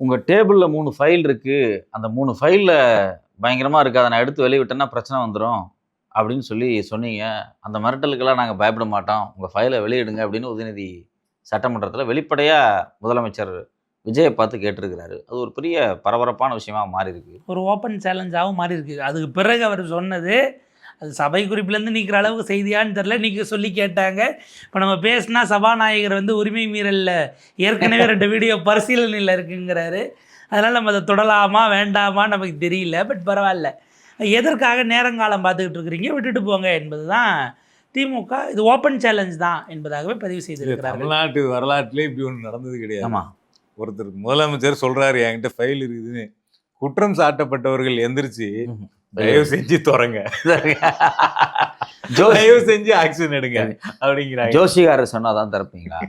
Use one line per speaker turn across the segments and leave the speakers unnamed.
உங்கள் டேபிளில் 3 ஃபைல் இருக்குது, அந்த 3 ஃபைலில் பயங்கரமாக இருக்குது, அதை நான் எடுத்து வெளியிட்டேன்னா பிரச்சனை வந்துடும் அப்படின்னு சொன்னீங்க. அந்த மிரட்டலுக்கெல்லாம் நாங்கள் பயப்பட மாட்டோம், உங்கள் ஃபைலை வெளியிடுங்க அப்படின்னு உதயநிதி சட்டமன்றத்தில் வெளிப்படையாக முதலமைச்சர் விஜயை பார்த்து கேட்டிருக்கிறாரு. அது ஒரு பெரிய பரபரப்பான விஷயமா மாறி இருக்கு.
ஒரு ஓப்பன் சேலஞ்சாகவும் மாறி இருக்கு. அதுக்கு பிறகு அவர் சொன்னது அது சபை குறிப்பிலேருந்து நீக்கிற அளவுக்கு செய்தியான்னு தெரில. நீங்கள் சொல்லி கேட்டாங்க. இப்போ நம்ம பேசினா சபாநாயகர் உரிமை மீறலில் ஏற்கனவே 2 வீடியோ பரிசீலனையில் இருக்குங்கிறாரு. அதனால் நம்ம அதை தொடலாமா வேண்டாமா நமக்கு தெரியல. பட் பரவாயில்ல, எதற்காக நேரங்காலம் பார்த்துக்கிட்டு இருக்கிறீங்க, விட்டுட்டு போங்க என்பது தான் திமுக. இது ஓப்பன் சேலஞ்ச் தான் என்பதாகவே பதிவு செய்திருக்கிறார்.
தமிழ்நாட்டு வரலாற்றிலே இப்படி ஒன்று நடந்தது கிடையாது.
ஆமாம்,
ஒருத்தர் முதலமைச்சர் சொல்கிறாரு என்கிட்ட ஃபைல் இருக்குதுன்னு. குற்றம் சாட்டப்பட்டவர்கள் எந்திரிச்சு தயவு செஞ்சு துறங்க, தயவு செஞ்சு ஆக்ஷன் எடுங்க அப்படிங்கிறாங்க.
ஜோசிகாரர் சொன்னாதான் திறப்பீங்களா?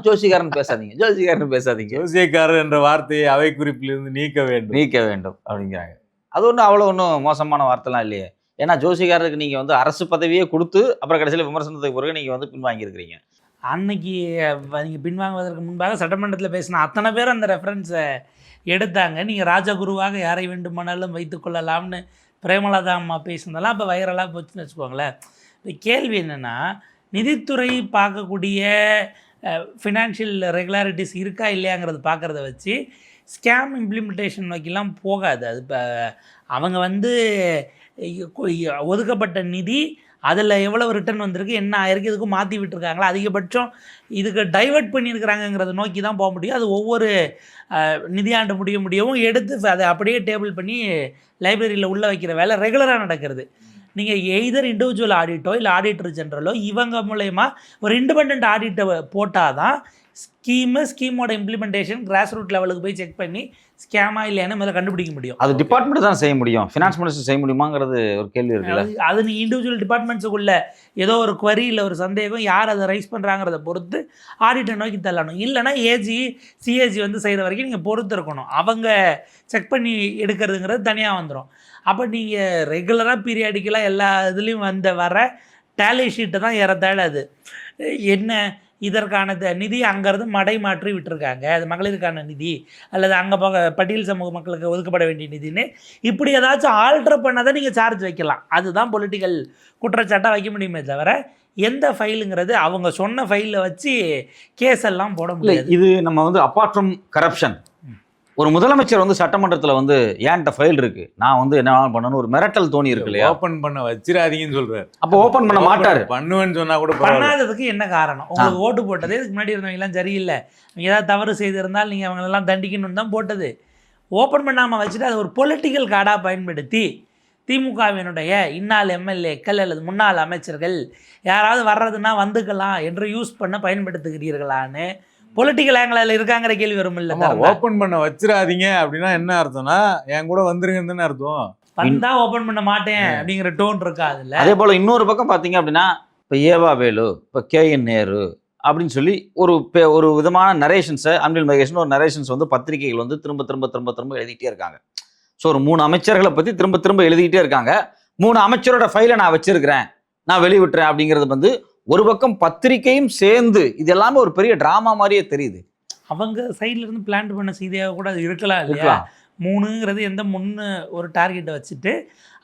ஜோசிகாரன் பேசாதீங்க, ஜோசிகாரன் பேசாதீங்க,
ஜோசியக்காரர் என்ற வார்த்தையை அவை குறிப்பிலிருந்து நீக்க வேண்டும்
அப்படிங்கிறாங்க. அது ஒன்றும் அவ்வளோ ஒன்றும் மோசமான வார்த்தைலாம் இல்லையே. ஏன்னா ஜோசிகாரருக்கு நீங்கள் அரசு பதவியே கொடுத்து அப்புறம் கடைசியில் விமர்சனத்துக்கு பிறகு நீங்கள் பின்வாங்கியிருக்கிறீங்க.
அன்னைக்கு நீங்கள் பின்வாங்குவதற்கு முன்பாக சட்டமன்றத்தில் பேசின அத்தனை பேர் அந்த ரெஃபரன்ஸை எடுத்தாங்க. நீங்கள் ராஜகுருவாக யாரை வேண்டுமானாலும் வைத்துக்கொள்ளலாம்னு பிரேமலதா அம்மா பேசுனதெல்லாம் இப்போ வைரலாக போச்சுன்னு வச்சுக்கோங்களேன். இந்த கேள்வி என்னென்னா, நிதித்துறை பார்க்கக்கூடிய ஃபினான்ஷியல் ரெகுலாரிட்டிஸ் இருக்கா இல்லையாங்கிறது பார்க்குறத வச்சு ஸ்கேம் இம்ப்ளிமெண்டேஷன் நோக்கிலாம் போகாது. அது இப்போ அவங்க ஒதுக்கப்பட்ட நிதி அதில் எவ்வளோ ரிட்டர்ன் வந்திருக்கு, என்ன ஆயிருக்கு, இதுக்கும் மாற்றி விட்டுருக்காங்களா, அதிகபட்சம் இதுக்கு டைவெர்ட் பண்ணியிருக்கிறாங்கங்கிறத நோக்கி தான் போக முடியும். அது ஒவ்வொரு நிதியாண்டு முடியவும் எடுத்து அதை அப்படியே டேபிள் பண்ணி லைப்ரரியில் உள்ளே வைக்கிற வேலை ரெகுலராக நடக்கிறது. நீங்கள் எய்தர் இண்டிவிஜுவல் ஆடிட்டோ இல்லை ஆடிட்டர் ஜெனரலோ இவங்க மூலயமா ஒரு இண்டிபெண்ட் ஆடிட்டை போட்டால் தான் ஸ்கீமோட இம்ப்ளிமெண்டேஷன் கிராஸ் ரூட் லெவலுக்கு போய் செக் பண்ணி ஸ்கேமா இல்லையானு மேலே கண்டுபிடிக்க முடியும்.
அது டிபார்ட்மெண்ட் தான் செய்ய முடியும், ஃபினான்ஸ் மினிஸ்டர் செய்ய முடியுமாங்கிறது ஒரு கேள்வி இருக்குல்ல.
அது நீ இண்டிவிஜுவல் டிபார்ட்மெண்ட்ஸுக்குள்ள ஏதோ ஒரு குவரி இல்லை ஒரு சந்தேகம் யார் அதை ரைஸ் பண்ணுறாங்கிறத பொறுத்து ஆடிட்டை நோக்கி தள்ளணும். இல்லைனா சிஏஜி செய்கிற வரைக்கும் நீங்கள் பொறுத்து இருக்கணும். அவங்க செக் பண்ணி எடுக்கிறதுங்கிறது தனியாக வந்துடும். அப்போ நீங்கள் ரெகுலராக பீரியாடிக்கலாக எல்லா இதுலேயும் வர டேலி ஷீட்டை தான் ஏறத்தாழ அது என்ன இதற்கான நிதி அங்கேருந்து மடை மாற்றி விட்டுருக்காங்க, அது மகளிருக்கான நிதி அல்லது அங்கே பட்டியல் சமூக மக்களுக்கு ஒதுக்கப்பட வேண்டிய நிதின்னு இப்படி ஏதாச்சும் ஆல்ட்ரு பண்ணாதான் நீங்கள் சார்ஜ் வைக்கலாம். அதுதான் பொலிட்டிக்கல் குற்றச்சாட்டாக வைக்க முடியுமே தவிர எந்த ஃபைலுங்கிறது அவங்க சொன்ன ஃபைலில் வச்சு கேஸ் எல்லாம் போட முடியாது.
இது நம்ம அப்பார்ட் ஃப்ரம் கரப்ஷன், ஒரு முதலமைச்சர் சட்டமன்றத்தில் ஏன்ட்ட ஃபைல் இருக்கு, நான் என்ன பண்ணணும் ஒரு மிரட்டல் தோணி இருக்கு இல்லையா,
ஓப்பன் பண்ண வச்சிடாதீங்கன்னு சொல்றாரு.
அப்போ ஓப்பன் பண்ண மாட்டாரு.
பண்ணுவேன்னு சொன்னா கூட
பண்ணாததுக்கு என்ன காரணம்? உங்களுக்கு ஓட்டு போட்டது இதுக்கு முன்னாடி இருந்தவங்க எல்லாம் சரியில்லை, நீங்கள் ஏதாவது தவறு செய்திருந்தால் நீங்கள் அவங்களெல்லாம் தண்டிக்கணும்னு தான் போட்டது. ஓப்பன் பண்ணாமல் வச்சுட்டு அதை ஒரு பொலிட்டிக்கல் கார்டாக பயன்படுத்தி திமுகவினுடைய இந்நாள் எம்எல்ஏக்கள் அல்லது முன்னாள் அமைச்சர்கள் யாராவது வர்றதுன்னா வந்துக்கலாம் என்று யூஸ் பண்ண பயன்படுத்துகிறீர்களான்னு பொலிட்டிக்கல் ஆங்கிள் இருக்காங்கிற கேள்வி வரும். இல்லை
ஓப்பன் பண்ண வச்சிடாதீங்க அப்படின்னா என்ன அர்த்தம்னா என் கூட வந்துருங்கன்னு அர்த்தம்.
வந்தா ஓப்பன் பண்ண மாட்டேன் அப்படிங்கிற டோன் இருக்கா அதுல.
அதே போல இன்னொரு பக்கம் பார்த்தீங்க அப்படின்னா இப்போ ஏவா வேலு, இப்போ KN நேரு அப்படின்னு சொல்லி ஒரு விதமான நரேஷன்ஸை அன்பில் மகேஷன் ஒரு நரேஷன்ஸ் பத்திரிகைகள் திரும்ப திரும்ப திரும்ப திரும்ப எழுதிக்கிட்டே இருக்காங்க. ஸோ ஒரு 3 அமைச்சர்களை பற்றி திரும்ப திரும்ப எழுதிக்கிட்டே இருக்காங்க. 3 அமைச்சரோட ஃபைலை நான் வச்சிருக்கிறேன், நான் வெளிவிட்டுறேன் அப்படிங்கிறது ஒரு பக்கம் பத்திரிகையும் சேர்ந்து இது எல்லாமே ஒரு பெரிய டிராமா மாதிரியே தெரியுது.
அவங்க சைட்ல இருந்து பிளான் பண்ண செய்தியாக கூட அது இருக்கலாம் இல்லையா? 3ங்கிறது எந்த முன்னு ஒரு டார்கெட்டை வச்சுட்டு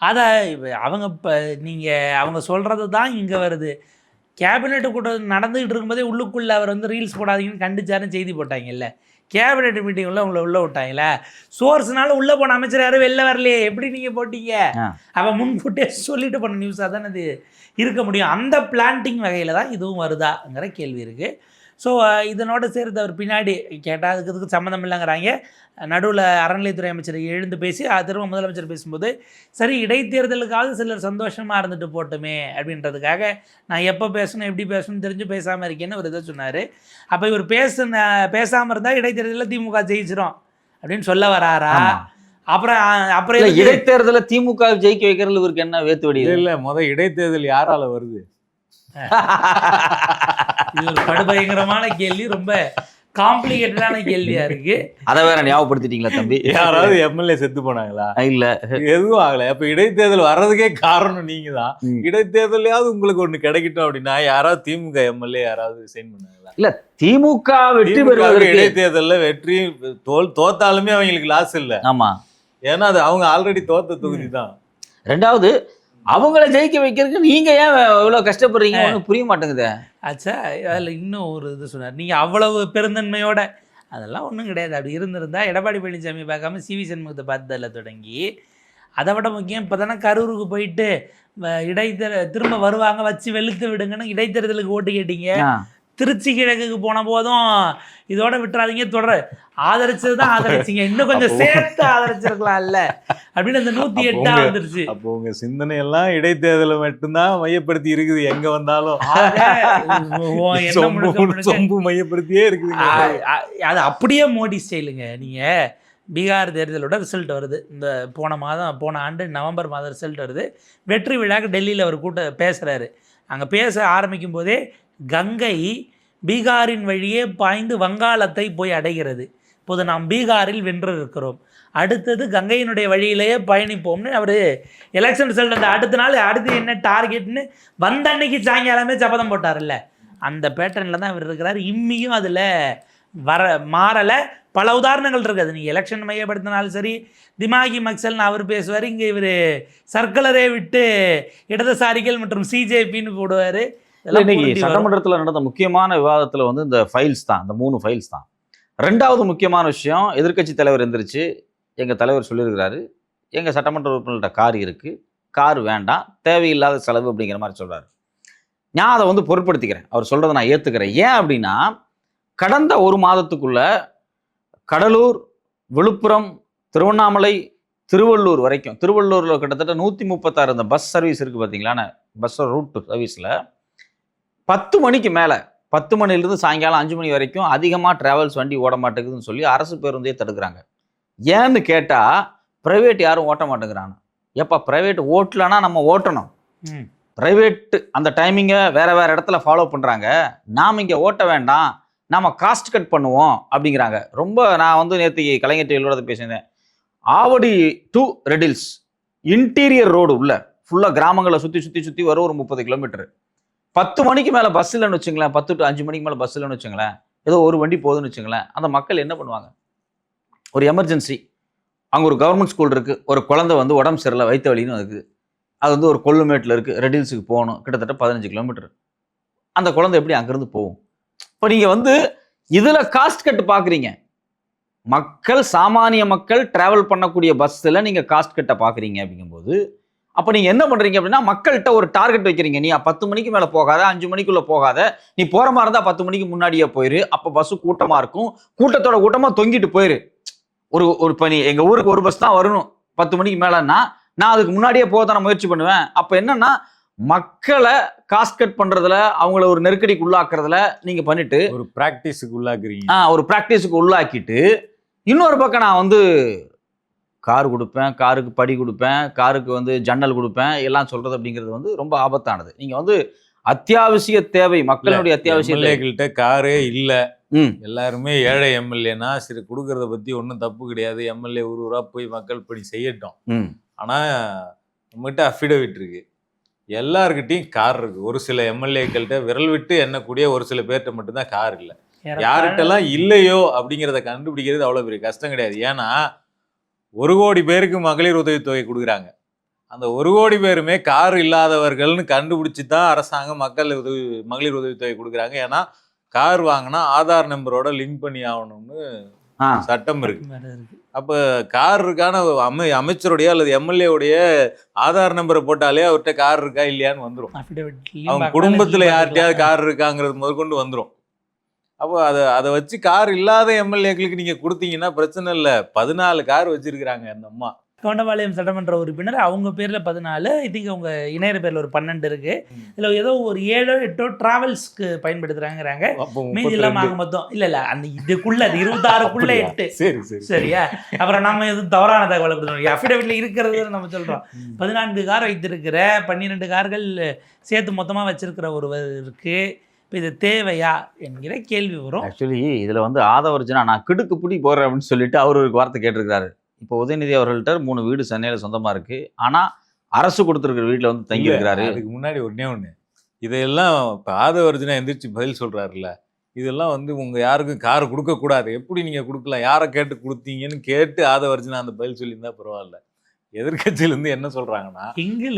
அதை அவங்க இப்போ நீங்கள் அவங்க சொல்கிறது தான் இங்கே வருது. கேபினெட்டு கூட்டம் நடந்துகிட்டு இருக்கும்போதே உள்ளுக்குள்ளே அவர் ரீல்ஸ் போடாதீங்கன்னு கண்டிச்சாருன்னு செய்தி போட்டாங்கல்ல. கேபினெட் மீட்டிங் உங்களை உள்ளே விட்டாங்களே, சோர்ஸ்னால உள்ளே போன அமைச்சர் யாரும் வெளில வரலையே, எப்படி நீங்கள் போட்டீங்க? அவன் முன்கூட்டே சொல்லிட்டு போன நியூஸாக தானே அது இருக்க முடியும். அந்த பிளான்டிங் வகையில் தான் இதுவும் வருதாங்கிற கேள்வி இருக்குது. ஸோ இதனோட சேர்த்து அவர் பின்னாடி கேட்டால் அதுக்கு சம்மந்தம் இல்லைங்கிறாங்க. நடுவில் அறநிலையத்துறை அமைச்சர் எழுந்து பேசி திரும்ப முதலமைச்சர் பேசும்போது சரி இடைத்தேர்தலுக்காவது சிலர் சந்தோஷமாக இருந்துட்டு போட்டுமே அப்படின்றதுக்காக நான் எப்போ பேசணும் எப்படி பேசணும்னு தெரிஞ்சு பேசாமல் இருக்கேன்னு ஒரு இதை சொன்னார். அப்போ இவர் பேசாமல் இருந்தால் இடைத்தேர்தலில் திமுக ஜெயிச்சிரும் அப்படின்னு சொல்ல வராரா? அப்புறம்
இடைத்தேர்தலில் திமுக ஜெயிக்க வைக்கிறது இவருக்கு என்ன வேத்து வெடி?
இல்லை இடைத்தேர்தல் யாரால வருது?
இது ஒரு படுபயங்கரமான கேள்வி, ரொம்ப காம்ப்ளிகேட்டடான கேள்வியா இருக்கு.
அதை வேற ஞாபகப்படுத்திட்டீங்களா தம்பி?
யாராவது எம்எல்ஏ செத்து போனாங்களா?
இல்ல,
எதுவும் ஆகல. அப்ப இடைத்தேர்தல் வர்றதுக்கே காரணம் நீங்க தான். இடைத்தேர்தலையாவது உங்களுக்கு ஒண்ணு கிடைக்கட்டும் அப்படின்னா யாராவது திமுக எம்எல்ஏ யாராவது ரிசைன் பண்ணாங்களா?
இல்ல, திமுக வெற்றி
திமுக
பெறுவதற்கு
இடைத்தேர்தல்ல வெற்றி தோத்தாலுமே அவங்களுக்கு லாஸ் இல்ல.
ஆமா,
ஏன்னா அது அவங்க ஆல்ரெடி தோத்த தொகுதி தான்.
ரெண்டாவது அவங்கள ஜெயிக்க வைக்கிறதுக்கு நீங்க ஏன் இவ்வளவு கஷ்டப்படுறீங்க? ஒன்றும் புரிய மாட்டேங்குதே.
ஆச்சா, அதில் இன்னும் ஒரு இது சொன்னார், நீங்கள் அவ்வளவு பெருந்தன்மையோட அதெல்லாம் ஒன்றும் கிடையாது. அப்படி இருந்திருந்தா எடப்பாடி பழனிசாமி பார்க்காம சிவி சண்முகத்தை பார்த்ததில் தொடங்கி, அதை விட முக்கியம் இப்போ தானே கரூருக்கு போயிட்டு திரும்ப வருவாங்க வச்சு வெளுத்து விடுங்கன்னு இடைத்தேர்தலுக்கு ஓட்டு கேட்டீங்க. திருச்சி கிழக்குக்கு போன போதும் இதோட விட்டுறாதீங்க, தொடர் ஆதரிச்சது தான் ஆதரிச்சிங்க, இன்னும் கொஞ்சம் சேர்த்து ஆதரிச்சிருக்கலாம் இல்ல அப்படின்னு அந்த 108 வந்துருச்சு.
அப்போ உங்க சிந்தனை எல்லாம் இடைத்தேர்தலை மட்டும்தான் மையப்படுத்தி இருக்குது. எங்க வந்தாலும் சொம்பு மையப்படுத்தியே இருக்குது.
அது அப்படியே மோடி ஸ்டைலுங்க. நீங்க பீகார் தேர்தலோட ரிசல்ட் வருது, இந்த போன ஆண்டு நவம்பர் மாதம் ரிசல்ட் வருது. வெற்றி விழாக்கு டெல்லியில் அவர் பேசுகிறாரு. அங்கே பேச ஆரம்பிக்கும் போதே கங்கை பீகாரின் வழியே பாய்ந்து வங்காளத்தை போய் அடைகிறது. இப்போது நாம் பீகாரில் வென்றிருக்கிறோம், அடுத்தது கங்கையினுடைய வழியிலேயே பயணிப்போம்னு அவர் எலெக்ஷன் ரிசல்ட் அந்த அடுத்து என்ன டார்கெட்னு வந்த அன்னைக்கு சாயங்காலமே சபதம் போட்டார்ல, அந்த பேட்டர்னில் தான் அவர் இருக்கிறார். இம்மியும் அதில் மாறலை. பல உதாரணங்கள் இருக்குது. நீங்கள் எலெக்ஷன் மையப்படுத்தினாலும் சரி, திமாகி மக்சல்னு அவர் பேசுவார், இங்கே இவர் சர்க்குலரே விட்டு இடதுசாரிகள் மற்றும் சிஜேபின்னு போடுவார்.
இன்னைக்கு சட்டமன்றத்தில் நடந்த முக்கியமான விவாதத்தில் வந்து இந்த ஃபைல்ஸ் தான், இந்த 3 ஃபைல்ஸ் தான். ரெண்டாவது முக்கியமான விஷயம், எதிர்க்கட்சி தலைவர் எந்திரிச்சு எங்கள் தலைவர் சொல்லியிருக்கிறாரு, எங்கள் சட்டமன்ற உறுப்பினர்கிட்ட கார் இருக்குது, கார் வேண்டாம், தேவையில்லாத செலவு அப்படிங்கிற மாதிரி சொல்கிறாரு. நான் அதை வந்து பொருட்படுத்திக்கிறேன், அவர் சொல்கிறத நான் ஏற்றுக்கிறேன். ஏன் அப்படின்னா, கடந்த ஒரு மாதத்துக்குள்ள கடலூர், விழுப்புரம், திருவண்ணாமலை, திருவள்ளூர் வரைக்கும், திருவள்ளூரில் கிட்டத்தட்ட 136 இந்த பஸ் சர்வீஸ் இருக்குது பார்த்தீங்களா, பஸ் ரூட் சர்வீஸில் 10 மணிக்கு மேலே, 10 மணிலேருந்து சாயங்காலம் 5 மணி வரைக்கும் அதிகமாக ட்ராவல்ஸ் வண்டி ஓட மாட்டேங்குதுன்னு சொல்லி அரசு பேருந்தே தடுக்கிறாங்க. ஏன்னு கேட்டால் ப்ரைவேட் யாரும் ஓட்ட மாட்டேங்கிறாங்க. எப்போ ப்ரைவேட் ஓட்டலன்னா நம்ம ஓட்டணும், ப்ரைவேட்டு அந்த டைமிங்கை வேறு இடத்துல ஃபாலோ பண்ணுறாங்க, நாம் இங்கே ஓட்ட வேண்டாம், நாம் காஸ்ட் கட் பண்ணுவோம் அப்படிங்கிறாங்க. ரொம்ப நான் வந்து நேற்று கலைஞர் டிவியோட பேசியிருந்தேன். Avadi to Red Hills interior road உள்ள ஃபுல்லாக கிராமங்களை சுற்றி வரும், ஒரு 30 கிலோமீட்டர். 10 மணிக்கு மேலே பஸ் இல்லைன்னு வச்சுங்களேன், 10 to 5 மணிக்கு மேலே பஸ் இல்லைன்னு வச்சுங்களேன், ஏதோ ஒரு வண்டி போகுதுன்னு வச்சுங்களேன், அந்த மக்கள் என்ன பண்ணுவாங்க? ஒரு எமர்ஜென்சி, அங்கே ஒரு கவர்மெண்ட் ஸ்கூல் இருக்குது, ஒரு குழந்தை வந்து உடம்பு சரியில்லை, வயிற்று வலின்னு இருக்குது, அது வந்து ஒரு கொல்லுமேட்டில் இருக்குது, ரெடில்ஸுக்கு போகணும், கிட்டத்தட்ட 15 கிலோமீட்டர். அந்த குழந்தை எப்படி அங்கேருந்து போகும்? இப்போ நீங்கள் வந்து இதில் காஸ்ட் கட்டு பார்க்குறீங்க, மக்கள் சாமானிய மக்கள் டிராவல் பண்ணக்கூடிய பஸ்ஸில் நீங்கள் காஸ்ட் கட்டை பார்க்குறீங்க. அப்படிங்கும்போது அப்போ நீங்கள் என்ன பண்ணுறீங்க அப்படின்னா, மக்கள்கிட்ட ஒரு டார்கெட் வைக்கிறீங்க. நீ 10 மணிக்கு மேலே போகாத, 5 மணிக்குள்ளே போகாத, நீ போகிற மாதிரி இருந்தால் 10 மணிக்கு முன்னாடியே போயிரு, அப்போ பஸ்ஸு கூட்டமாக இருக்கும், கூட்டத்தோட கூட்டமாக தொங்கிட்டு போயிரு. ஒரு இப்போ நீ எங்கள் ஊருக்கு ஒரு பஸ் தான் வரணும் 10 மணிக்கு மேலேன்னா, நான் அதுக்கு முன்னாடியே போக தான் முயற்சி பண்ணுவேன். அப்போ என்னன்னா, மக்களை காஸ்ட் கட் பண்ணுறதுல, அவங்கள ஒரு நெருக்கடிக்கு உள்ளாக்குறதுல நீங்கள் பண்ணிட்டு
ஒரு ப்ராக்டிஸுக்கு உள்ளாக்குறீங்க.
ஒரு ப்ராக்டிஸுக்கு உள்ளாக்கிட்டு, இன்னொரு பக்கம் நான் வந்து கார் கொடுப்பேன், காருக்கு படி கொடுப்பேன், காருக்கு வந்து ஜன்னல் கொடுப்பேன் எல்லாம் சொல்றது அப்படிங்கிறது வந்து ரொம்ப ஆபத்தானது. நீங்க வந்து அத்தியாவசிய தேவை, மக்களுடைய அத்தியாவசிய
எம்எல்ஏக்கள்கிட்ட காரே இல்லை, எல்லாருமே ஏழை எம்எல்ஏனா சரி கொடுக்கறத பத்தி ஒன்றும் தப்பு கிடையாது, எம்எல்ஏ ஊரா போய் மக்கள் பணி செய்யட்டும். ஆனா நம்மகிட்ட அஃபிடவிட் இருக்கு, எல்லாருக்கிட்டையும் கார் இருக்கு. ஒரு சில எம்எல்ஏக்கள்கிட்ட விரல் விட்டு எண்ணக்கூடிய ஒரு சில பேர்கிட்ட மட்டும்தான் கார் இல்லை. யார்கிட்டலாம் இல்லையோ அப்படிங்கிறத கண்டுபிடிக்கிறது அவ்வளோ பெரிய கஷ்டம் கிடையாது. ஏன்னா 1 கோடி பேருக்கு மகளிர் உதவித்தொகை கொடுக்குறாங்க. அந்த 1 கோடி பேருமே கார் இல்லாதவர்கள்னு கண்டுபிடிச்சி தான் அரசாங்கம் மகளிர் உதவித்தொகை கொடுக்குறாங்க. ஏன்னா கார் வாங்கினா ஆதார் நம்பரோட லிங்க் பண்ணி ஆகணும்னு சட்டம் இருக்கு. அப்போ கார் இருக்கான அமைச்சருடைய அல்லது எம்எல்ஏவுடைய ஆதார் நம்பரை போட்டாலே அவர்கிட்ட கார் இருக்கா இல்லையான்னு வந்துடும். அவங்க குடும்பத்தில் யார்கிட்டயாவது கார் இருக்காங்கிறது முதற்கொண்டு வந்துடும். அப்போ அதை வச்சு கார் இல்லாத எம்எல்ஏக்களுக்கு நீங்கள் கொடுத்தீங்கன்னா பிரச்சனை இல்லை. 14 கார் வச்சிருக்கிறாங்க அந்த அம்மா.
கவுண்டபாளையம் சட்டமன்ற உறுப்பினர், அவங்க பேரில் 14, ஐ திங்க் அவங்க இணையர் பேரில் ஒரு 12 இருக்குது. இதில் ஏதோ ஒரு 7 8 ட்ராவல்ஸ்க்கு பயன்படுத்துகிறாங்கிறாங்க. மீதி இல்லாமல் மொத்தம் இல்லை அந்த இதுக்குள்ள 26க்குள்ளே 8. சரியா? அப்புறம் நம்ம எதுவும் தவறான தகவலை கொடுத்துருவோம். அஃபிடவிட்டில் இருக்கிறது நம்ம சொல்கிறோம். 14 கார் வைத்திருக்கிற 12 கார்கள் சேர்த்து மொத்தமாக வச்சிருக்கிற ஒருவர் இருக்குது. இப்போ இது தேவையா என்கிற கேள்வி வரும்.
ஆக்சுவலி இதில் வந்து ஆதவர்ஜனா நான் கிடுக்கு பிடி போடுறேன் அப்படின்னு சொல்லிட்டு அவர் ஒரு வார்த்தை கேட்டிருக்காரு. இப்போ உதயநிதி அவர்கள்ட்ட 3 வீடு சென்னையில் சொந்தமாக இருக்கு, ஆனால் அரசு கொடுத்துருக்கிற வீட்டில் வந்து தங்கி இருக்கிறாரு.
அதுக்கு முன்னாடி ஒண்ணு இதெல்லாம் இப்போ ஆதவர்ஜனா எந்திரிச்சு பதில் சொல்றாருல்ல, இதெல்லாம் வந்து உங்க யாருக்கும் கார் கொடுக்க கூடாது, எப்படி நீங்க கொடுக்கலாம், யாரை கேட்டு கொடுத்தீங்கன்னு கேட்டு ஆதவர்ஜனா அந்த பதில் சொல்லியிருந்தா பரவாயில்ல. எதிர்கட்சியில இருந்து என்ன சொல்றாங்கன்னா,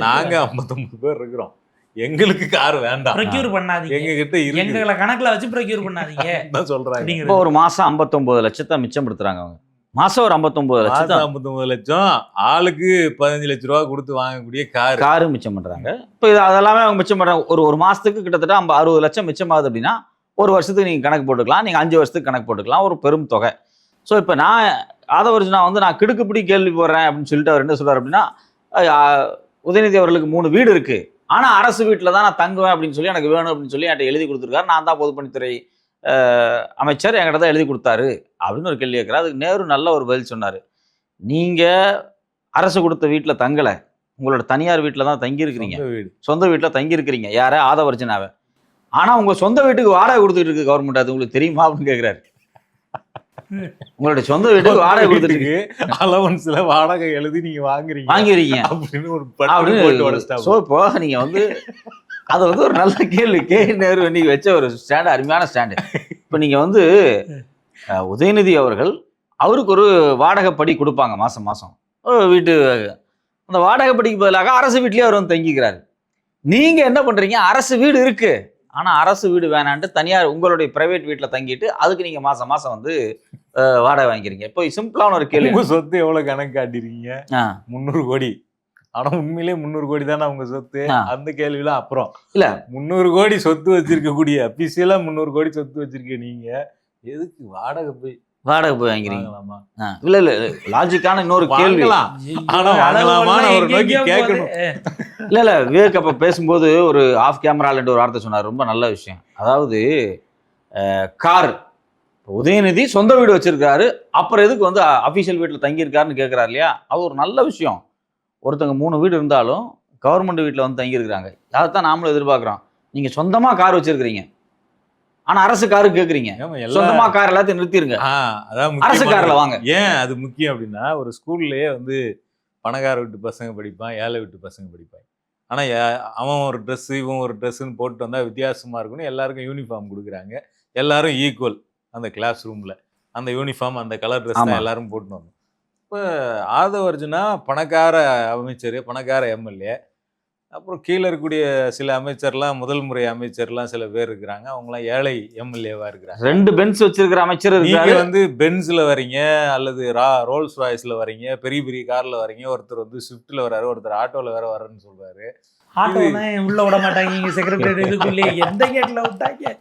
நாங்க 59 பேர் இருக்கிறோம், எங்களுக்கு கார் வேண்டாம்,
ப்ரொக்யூர் பண்ணாதீங்க,
எங்க கிட்ட
எங்களை கணக்குல வச்சு ப்ரொக்யூர் பண்ணாதீங்க
தான் சொல்றாங்க.
இப்போ ஒரு மாசம் 59 லட்சத்தை மிச்சப்படுத்துறாங்க அவங்க. மாசம் ஒரு 59 லட்சம்
59 லட்சம் ஆளுக்கு 15 லட்ச ரூபா கொடுத்து வாங்கக்கூடிய காரு
மிச்சம் பண்றாங்க. இப்போ இது அதெல்லாமே அவங்க மிச்சம் பண்றாங்க. ஒரு மாசத்துக்கு கிட்டத்தட்ட 60 லட்சம் மிச்சமாகுது அப்படின்னா ஒரு வருஷத்துக்கு நீங்க கணக்கு போட்டுக்கலாம், நீங்க 5 வருஷத்துக்கு கணக்கு போட்டுக்கலாம், ஒரு பெரும் தொகை. ஸோ இப்போ நான் ஆதவர்ஜனா வந்து நான் கிடுக்குப்பிடி கேள்வி போடுறேன் அப்படின்னு சொல்லிட்டு அவர் என்ன சொல்றாரு அப்படின்னா, உதயநிதி அவர்களுக்கு 3 வீடு இருக்கு, ஆனா அரசு வீட்டில் தான் நான் தங்குவேன் அப்படின்னு சொல்லி எனக்கு வேணும் அப்படின்னு சொல்லி என்கிட்ட எழுதி கொடுத்துருக்காரு, நான் தான் பொதுப்பணித்துறை அமைச்சர், என்கிட்ட தான் எழுதி கொடுத்தாரு அப்படின்னு ஒரு கேள்வி கேட்குறாரு. அதுக்கு நேரு நல்ல ஒரு பதில் சொன்னார். நீங்கள் அரசு கொடுத்த வீட்டில் தங்கலை, உங்களோட தனியார் வீட்டில் தான் தங்கியிருக்கிறீங்க, சொந்த வீட்டில் தங்கியிருக்கிறீங்க. யாரை? ஆதவர்ஜனாவை. ஆனால் உங்கள் சொந்த வீட்டுக்கு வாடகை கொடுத்துட்டு இருக்கு கவர்மெண்ட், அது உங்களுக்கு தெரியுமா அப்படின்னு கேட்குறாரு. உங்களுடைய சொந்த வீட்டுக்கு வாடகை கொடுத்துட்டு இருக்கு,
அலவன்ஸ்ல வாடகை எழுதி நீங்க வாங்குறீங்க அப்படின்னு ஒரு
ஸோ இப்போ நீங்கள் வந்து அது வந்து ஒரு நல்ல கேள்வி. நேரு இன்னைக்கு வச்ச ஒரு ஸ்டாண்டு, அருமையான ஸ்டாண்டு. இப்போ நீங்கள் வந்து உதயநிதி அவர்கள் அவருக்கு ஒரு வாடகைப்படி கொடுப்பாங்க மாதம் மாதம் வீட்டு, அந்த வாடகைப்படிக்கு பதிலாக அரசு வீட்லேயே அவர் வந்து தங்கிக்கிறாரு. நீங்கள் என்ன பண்ணுறீங்க, அரசு வீடு இருக்கு, ஆனால் அரசு வீடு வேணான்ட்டு தனியார் உங்களுடைய பிரைவேட் வீட்டில் தங்கிட்டு அதுக்கு நீங்கள் மாதம் மாதம் வந்து வாடகை வாங்கிக்கிறீங்க. இப்போ சிம்பிளான ஒரு கேள்வி,
சொத்து எவ்வளோ கணக்கு காட்டிருக்கீங்க? 300 கோடி. ஆனா உண்மையிலே 300 கோடி தானே அவங்க சொத்து? அந்த கேள்விலாம் அப்புறம் இல்ல. 300 கோடி சொத்து வச்சிருக்கக்கூடிய அபிஷியலா 300 கோடி சொத்து வச்சிருக்க நீங்க எதுக்கு வாடகை போய்
வாங்கிக்கிறீங்களாமா? இல்ல இல்ல, லாஜிக்கான இன்னொரு கேள்வி.
ஆனா வாங்கலாமான்னு அவர் நோக்கி கேட்கணும்.
இல்ல இல்ல, விவேக் அப்ப பேசும்போது ஒரு ஆஃப் கேமரால ஒரு வார்த்தை சொன்னார், ரொம்ப நல்ல விஷயம். அதாவது கார், உதயநிதி சொந்த வீடு வச்சிருக்காரு, அப்புறம் எதுக்கு வந்து அபிஷியல் வீட்டில் தங்கியிருக்காருன்னு கேட்கிறாரு இல்லையா? அது ஒரு நல்ல விஷயம். ஒருத்தங்க 3 வீடு இருந்தாலும் கவர்மெண்ட் வீட்டில் வந்து தங்கியிருக்கிறாங்க, அதைத்தான் நாமளும் எதிர்பார்க்குறோம். நீங்கள் சொந்தமாக கார் வச்சிருக்கிறீங்க, ஆனால் அரசு காரு கேட்குறீங்க, சொந்தமாக கார் எல்லாத்தையும் நிறுத்திடுங்க, அரசு காரில் வாங்க.
ஏன் அது முக்கியம் அப்படின்னா, ஒரு ஸ்கூல்லையே வந்து பணக்கார வீட்டு பசங்க படிப்பான், ஏழை வீட்டு பசங்க படிப்பாங்க. ஆனால் அவன் ஒரு ட்ரெஸ்ஸு இவன் ஒரு ட்ரெஸ்ஸுன்னு போட்டு வந்தால் வித்தியாசமாக இருக்குன்னு எல்லாருக்கும் யூனிஃபார்ம் கொடுக்குறாங்க. எல்லாரும் ஈக்குவல் அந்த கிளாஸ் ரூமில், அந்த யூனிஃபார்ம் அந்த கலர் ட்ரெஸ் தான் எல்லாரும் போட்டுன்னு வந்தோம். இப்போ ஆதவர்ஜனா பணக்கார அமைச்சர், பணக்கார எம்எல்ஏ, அப்புறம் கீழே இருக்கக்கூடிய சில அமைச்சர்லாம் முதல் முறை அமைச்சர்லாம் சில பேர் இருக்கிறாங்க, அவங்களாம் ஏழை எம்எல்ஏவா இருக்கிறாங்க.
2 பென்ஸ் வச்சிருக்கிற அமைச்சர்.
நீங்க வந்து பென்ஸ்ல வரீங்க அல்லது ரோல்ஸ் ராய்ஸ்ல வரீங்க, பெரிய பெரிய கார்ல வரீங்க, ஒருத்தர் வந்து ஸ்விஃப்ட்ல வராரு, ஒருத்தர் ஆட்டோல வேற வரேன்னு சொல்றாரு.
ஆட்டோனா உள்ள விட மாட்டாங்க, செக்ரட்டரி இதுக்குள்ளே எந்த கேட்ல விட்டாங்க,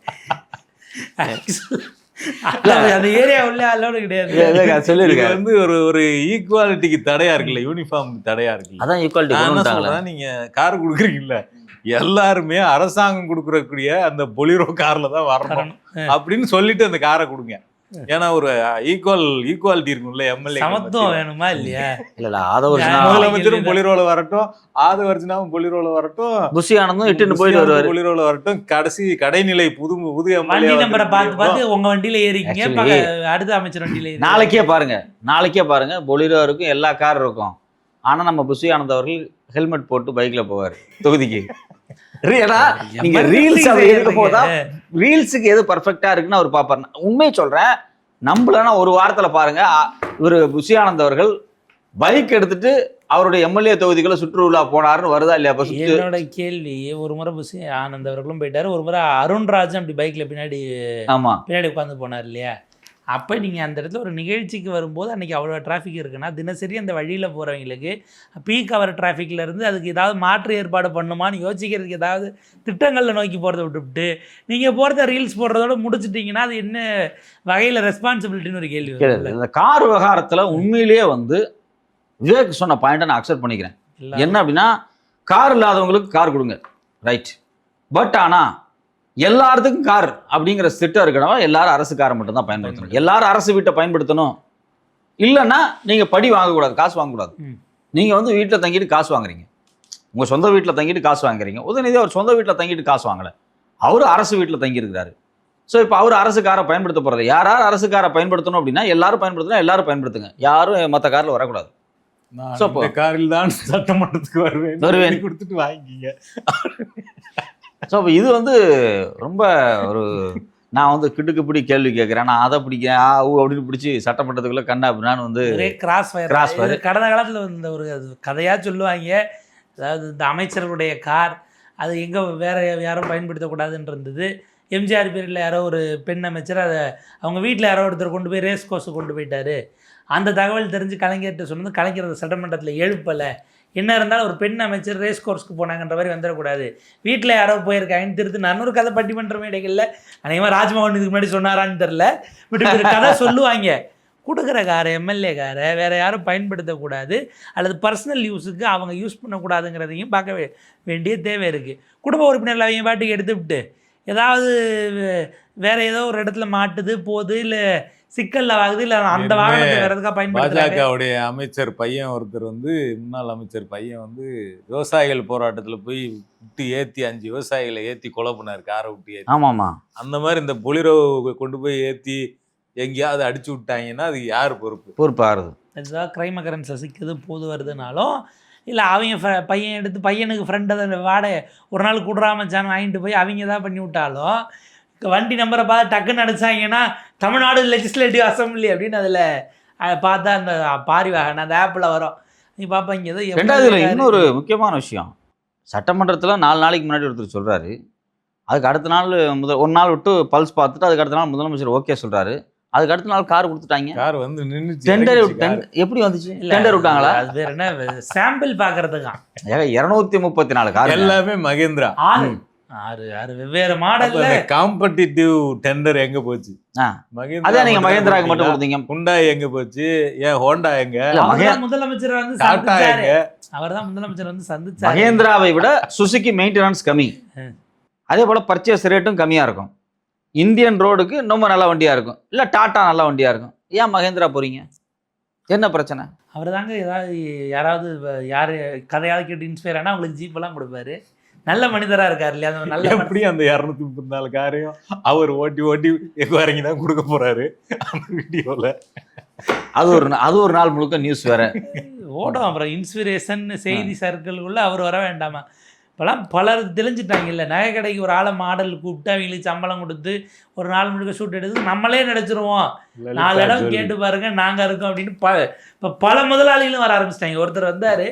அந்த ஏரியா உள்ள அலோடு கிடையாது.
சொல்லிருக்க வந்து ஒரு ஈக்குவாலிட்டிக்கு தடையா இருக்குல்ல, யூனிஃபார்ம் தடையா இருக்குல்ல,
அதான் ஈக்குவாலிட்டி.
நீங்க கார் கொடுக்குறீங்கல்ல, எல்லாருமே அரசாங்கம் கொடுக்கக்கூடிய அந்த பொலிரோ கார்ல தான் வரணும் அப்படின்னு சொல்லிட்டு அந்த காரை கொடுங்க. ஏன்னா ஒரு ஈக்குவாலிட்டி இருக்கும்ல, எம்எல்ஏ
சமத்துவம் வேணுமா இல்லையா?
இல்ல ஆதவர்ஜனா
முதலமைச்சரும் பொலிரோல வரட்டும், ஆதவர்ஜனாவும் பொலிரோல வரட்டும்,
புஷி ஆனந்தும் இட்டுன்னு போயிட்டு வருவாரு,
பொலிரோல வரட்டும். கடைசி கடைநிலை புது
எம்எல்ஏ நம்பரை பார்த்து உங்க வண்டியில ஏறிங்க, அடுத்த அமைச்சர் வண்டியில.
நாளைக்கே பாருங்க பொலிரோ இருக்கும், எல்லா கார் இருக்கும், ஆனா நம்ம புஷி ஆனந்த் அவர்கள் ஹெல்மெட் போட்டு பைக்ல போவாரு தொகுதிக்கு. நீங்க ரீல்ஸ் எடுக்கும் போதுதான் ரீல்ஸுக்கு எது பர்ஃபெக்டா இருக்குன்னு அவர் பாப்பாரு. உண்மையை சொல்றேன், நம்பலன்னா ஒரு வாரத்துல பாருங்க, இவரு புஷி ஆனந்த் அவர்கள் பைக் எடுத்துட்டு அவருடைய எம்எல்ஏ தொகுதிகளை சுற்றுலா போனாருன்னு வருதா இல்லையா?
என்னோட கேள்வி, ஒரு முறை புஷி ஆனந்த் அவர்களும் போயிட்டாரு, ஒரு முறை அருண்ராஜும் அப்படி பைக்ல பின்னாடி உட்காந்து போனார் இல்லையா? அப்போ நீங்கள் அந்த இடத்துல ஒரு நிகழ்ச்சிக்கு வரும்போது அன்றைக்கி அவ்வளோ டிராஃபிக் இருக்குன்னா, தினசரி அந்த வழியில் போகிறவங்களுக்கு பீக் அவர் டிராஃபிக்லேருந்து அதுக்கு ஏதாவது மாற்று ஏற்பாடு பண்ணுமான்னு யோசிக்கிறதுக்கு ஏதாவது திட்டங்களில் நோக்கி போகிறத விட்டுவிட்டு நீங்கள் போகிறத ரீல்ஸ் போடுறதோட முடிச்சுட்டிங்கன்னா அது என்ன வகையில் ரெஸ்பான்சிபிலிட்டின்னு ஒரு கேள்வி.
இந்த கார் விவகாரத்தில் உண்மையிலேயே வந்து விவேக் சொன்ன பாயிண்ட்டை நான் அக்செப்ட் பண்ணிக்கிறேன். என்ன அப்படின்னா, கார் இல்லாதவங்களுக்கு கார் கொடுங்க, ரைட். பட் ஆனால் எல்லாத்துக்கும் கார் அப்படிங்கிற திட்டம் இருக்கணும். எல்லாரும் அரசு காரை மட்டும் தான் பயன்படுத்தணும், எல்லாரும் அரசு வீட்டை பயன்படுத்தணும். இல்லைன்னா நீங்கள் படி வாங்கக்கூடாது, காசு வாங்கக்கூடாது. நீங்கள் வந்து வீட்டில் தங்கிட்டு காசு வாங்குறீங்க, உங்கள் சொந்த வீட்டில் தங்கிட்டு காசு வாங்குறீங்க. உதயநிதி அவர் சொந்த வீட்டில் தங்கிட்டு காசு வாங்கலை, அவர் அரசு வீட்டில் தங்கியிருக்கிறாரு. ஸோ இப்போ அவர் அரசு காரை பயன்படுத்த போகிறது, யார் அரசு காரை பயன்படுத்தணும் அப்படின்னா எல்லாரும் பயன்படுத்தணும், எல்லாரும் பயன்படுத்துங்க, யாரும் மற்ற காரில் வரக்கூடாது.
நான்
So,
இந்த காரில் தான் சட்டமன்றத்துக்கு வருவேன் கொடுத்துட்டு வாங்கிங்க.
ஸோ இப்போ இது வந்து ரொம்ப ஒரு, நான் வந்து கிட்டுக்குப்பிடி கேள்வி கேட்குறேன், நான் அதை பிடிக்கிறேன் அப்படின்னு பிடிச்சி சட்டமன்றத்துக்குள்ள கண்ணா அப்படின்னு வந்து
ஒரே கிராஸ்
Cross fire.
ஃபயர். கடந்த காலத்தில் இந்த ஒரு கதையாக சொல்லுவாங்க, அதாவது இந்த அமைச்சர்களுடைய கார் அது எங்கே வேற யாரும் பயன்படுத்தக்கூடாதுன்னு இருந்தது. எம்ஜிஆர் பீரியடில் யாரோ ஒரு பெண் அமைச்சர் அதை அவங்க வீட்டில் யாரோ ஒருத்தர் கொண்டு போய் ரேஸ் கோர்ஸு கொண்டு போயிட்டாரு. அந்த தகவல் தெரிஞ்சு கலைஞர்கிட்ட சொன்னது, கலைஞர் அந்த சட்டமன்றத்தில் எழுப்பலை. என்ன இருந்தாலும் ஒரு பெண் அமைச்சர் ரேஸ் கோர்ஸ்க்கு போனாங்கன்ற மாதிரி வந்துடக்கூடாது, வீட்டில் யாரோ போயிருக்காங்கன்னு திருத்து நன்னூறு கதை பட்டிமன்ற மேடைகளில் அநேகமாக ராஜ்மோகன் இதுக்கு முன்னாடி சொன்னாரான்னு தெரில, பட் ஒரு கதை சொல்லுவாங்க. கொடுக்குற காரை எம்எல்ஏ காரை வேறு யாரும் பயன்படுத்தக்கூடாது அல்லது பர்சனல் யூஸுக்கு அவங்க யூஸ் பண்ணக்கூடாதுங்கிறதையும் பார்க்க வேண்டிய தேவை இருக்குது. குடும்ப உறுப்பினர்கள் அவங்க பாட்டுக்கு எடுத்துவிட்டு ஏதாவது வேறு ஏதோ ஒரு இடத்துல மாட்டுது போகுது, இல்லை சிக்கலில் ஆகுது, இல்லை அந்த வாகனத்தை வேறு எதுக்காக பயன்படுத்துறாங்க.
பாஜகவுடைய அமைச்சர் பையன் ஒருத்தர் வந்து, முன்னாள் அமைச்சர் பையன் வந்து விவசாயிகள் போராட்டத்தில் போய் விட்டு ஏற்றி 5 விவசாயிகளை ஏற்றி கொலை பண்ணார், காரை விட்டு ஏற்றி.
ஆமாம்மா.
அந்த மாதிரி இந்த பொலிரோ கொண்டு போய் ஏற்றி எங்கேயாவது அடிச்சு விட்டாங்கன்னா அது யார்
பொறுப்பாகுது?
ஏதாவது கிரைம் அக்கரன்ஸில் சிக்குது போது வருதுனாலும், இல்லை அவங்க பையன் எடுத்து பையனுக்கு ஃப்ரெண்ட் அதை வாடகை ஒரு நாள் குடுறாமச்சான் வாங்கிட்டு போய் அவங்க தான் பண்ணி விட்டாலும், வண்டி நம்பரை பார்த்து டக்குன்னு அடிச்சாங்கன்னா தமிழ்நாடு லெஜிஸ்லேட்டிவ் அசம்பிளி அப்படின்னு அதில் பார்த்தா அந்த பாரி வாகனம் அந்த ஆப்பில் வரும், நீ பார்ப்பா இங்கே ஏதோ.
ரெண்டாவதுல இன்னொரு முக்கியமான விஷயம், சட்டமன்றத்தில் 4 நாளைக்கு முன்னாடி ஒருத்தர் சொல்கிறாரு, அதுக்கு அடுத்த நாள் ஒரு நாள் விட்டு பல்ஸ் பார்த்துட்டு அதுக்கு அடுத்த நாள் முதலமைச்சர் ஓகே சொல்கிறாரு, அதுக்கு அடுத்த நாள் கார் கொடுத்துட்டாங்க.
கார் வந்து நின்னுச்சு.
டெண்டர் எப்படி வந்துச்சு? டெண்டர் விட்டாங்களா?
அது வேற என்ன, சாம்பிள் பார்க்கறதுக்கா?
234 கார்
எல்லாமே மகேந்திரா.
6 வெவ்வேறு மாடல்ல.
காம்படிட்டிவ் டெண்டர் எங்க போச்சு?
அதான் நீங்க மகேந்திராக்கு மட்டும் கொடுத்தீங்க.
ஹுண்டாய் எங்க போச்சு? ஏன் ஹோண்டா எங்க?
முதலமைச்சர் வந்து
டாடா எங்க?
அவர்தான் முதலமைச்சர் வந்து சந்திச்சாரு.
மகேந்திராவை விட சுசுகி மெயின்டெனன்ஸ் கம்மி, அதே போல பர்ச்சேஸ் ரேட்டும் கம்மியா இருக்கும். இந்தியன் ரோடுக்கு ரொம்ப நல்ல வண்டியா இருக்கும், இல்ல டாடா நல்ல வண்டியா இருக்கும். ஏன் மகேந்திரா போறீங்க? என்ன பிரச்சனை?
அவர் தாங்க ஏதாவது யாராவது யார் கதையாவது கேட்டு இன்ஸ்பயர் ஆனால் அவங்களுக்கு ஜீப்பெல்லாம் கொடுப்பாரு. நல்ல மனிதராக இருக்கார் இல்லையா? அந்த நல்ல
எப்படி அந்த 234 காரையும் அவர் ஓட்டி எங்கே இறங்கி தான் கொடுக்க போறாரு அந்த வீடியோவில்.
அது ஒரு நாள் முழுக்க நியூஸ் வேற
ஓடும். அப்புறம் இன்ஸ்பிரேஷன் செய்தி சர்க்கிள்குள்ளே அவர் வர வேண்டாமா? இப்போலாம் பலர் தெளிஞ்சிட்டாங்கல்ல, நகை கடைக்கு ஒரு ஆளை மாடல் கூப்பிட்டு அவங்களுக்கு சம்பளம் கொடுத்து ஒரு நாள் முழுக்க ஷூட் எடுத்து நம்மளே நடிச்சிருவோம், 4 இடம் கேட்டு பாருங்க நாங்கள் இருக்கோம் அப்படின்னு இப்போ பல முதலாளிகளும் வர ஆரம்பிச்சிட்டாங்க. ஒருத்தர் வந்தார்,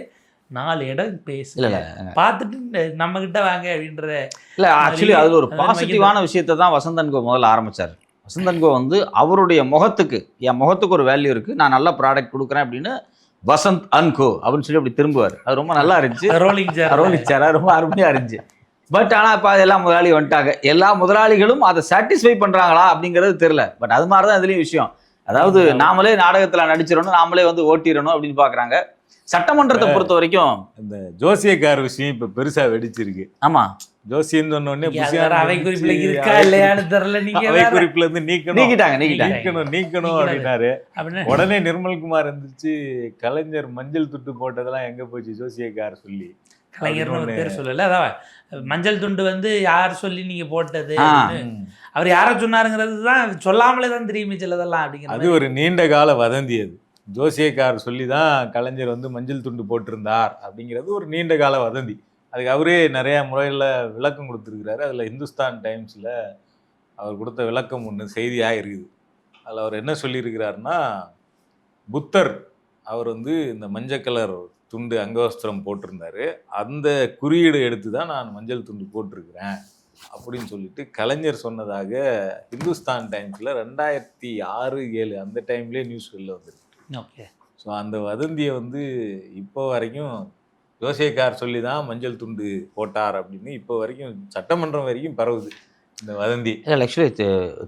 4 இடம் பேசல பார்த்துட்டு நம்ம கிட்ட வாங்க அப்படின்றத.
இல்லை, ஆக்சுவலி அதில் ஒரு பாசிட்டிவான விஷயத்தை தான் வசந்தன் கோ முதல்ல ஆரம்பித்தார். வசந்தன் கோ வந்து அவருடைய முகத்துக்கு, என் முகத்துக்கு ஒரு வேல்யூ இருக்குது, நான் நல்ல ப்ராடக்ட் கொடுக்குறேன் அப்படின்னு வசந்த் அன்கோ அப்படின்னு சொல்லி அப்படி திரும்புவார். அது ரொம்ப நல்லா இருந்துச்சு. ரோலிங் சேர் ரொம்ப அருமையாக இருந்துச்சு. பட் ஆனால் இப்போ அது எல்லா முதலாளி வந்துட்டாங்க. எல்லா முதலாளிகளும் அதை சாட்டிஸ்ஃபை பண்ணுறாங்களா அப்படிங்கிறது தெரியல. பட் அது மாதிரி தான் இதுலேயும் விஷயம். அதாவது நாமளே நாடகத்தில் நடிச்சிடணும், நாமளே வந்து ஓட்டிடணும் அப்படின்னு பார்க்குறாங்க. சட்டமன்றத்தை பொறுத்த வரைக்கும்
இந்த ஜோசியக்கார விஷயம் இப்போ பெருசாக வெடிச்சிருக்கு.
ஆமாம்,
ஜோசியன்னு சொன்னோடனே
அவை குறிப்பில் இருக்கா இல்லையான்னு தெரியல.
அவை குறிப்புல இருந்து நீக்கணும் அப்படின்னாரு. உடனே நிர்மல்குமார் இருந்துச்சு, கலைஞர் மஞ்சள் துட்டு போட்டதெல்லாம் எங்க போச்சு ஜோசியக்கார சொல்லி.
கலைஞர்னு ஒரு பேர் சொல்லல, அதான் மஞ்சள் துண்டு வந்து யார் சொல்லி நீங்க போட்டது, அவர் யாரை சொன்னாருங்கிறது தான் சொல்லாமலே தான் தெரியுமே சிலதெல்லாம் அப்படிங்கிற.
அது ஒரு நீண்ட கால வதந்தி. அது ஜோசியக்கார் சொல்லி தான் கலைஞர் வந்து மஞ்சள் துண்டு போட்டிருந்தார் அப்படிங்கிறது ஒரு நீண்ட கால வதந்தி. அதுக்கு அவரே நிறையா முறையில் விளக்கம் கொடுத்துருக்கிறாரு. அதில் இந்துஸ்தான் டைம்ஸில் அவர் கொடுத்த விளக்கம் ஒன்று செய்தியாக இருக்குது. அதில் அவர் என்ன சொல்லியிருக்கிறாருன்னா, புத்தர் அவர் வந்து இந்த மஞ்சள் கலர் துண்டு அங்கவஸ்திரம் போட்டிருந்தாரு, அந்த குறியீடு எடுத்து தான் நான் மஞ்சள் துண்டு போட்டிருக்கிறேன் அப்படின்னு சொல்லிட்டு கலைஞர் சொன்னதாக இந்துஸ்தான் டைம்ஸில் 2006-07 அந்த டைம்லேயே நியூஸ் வெளில வந்துருக்கு.
ஓகே.
ஸோ அந்த வதந்தியை வந்து இப்போ வரைக்கும் ஜோசியக்கார் சொல்லி தான் மஞ்சள் துண்டு போட்டார் அப்படின்னு இப்போ வரைக்கும் சட்டமன்றம் வரைக்கும் பரவுது இந்த வதந்தி.
ஆக்சுவலி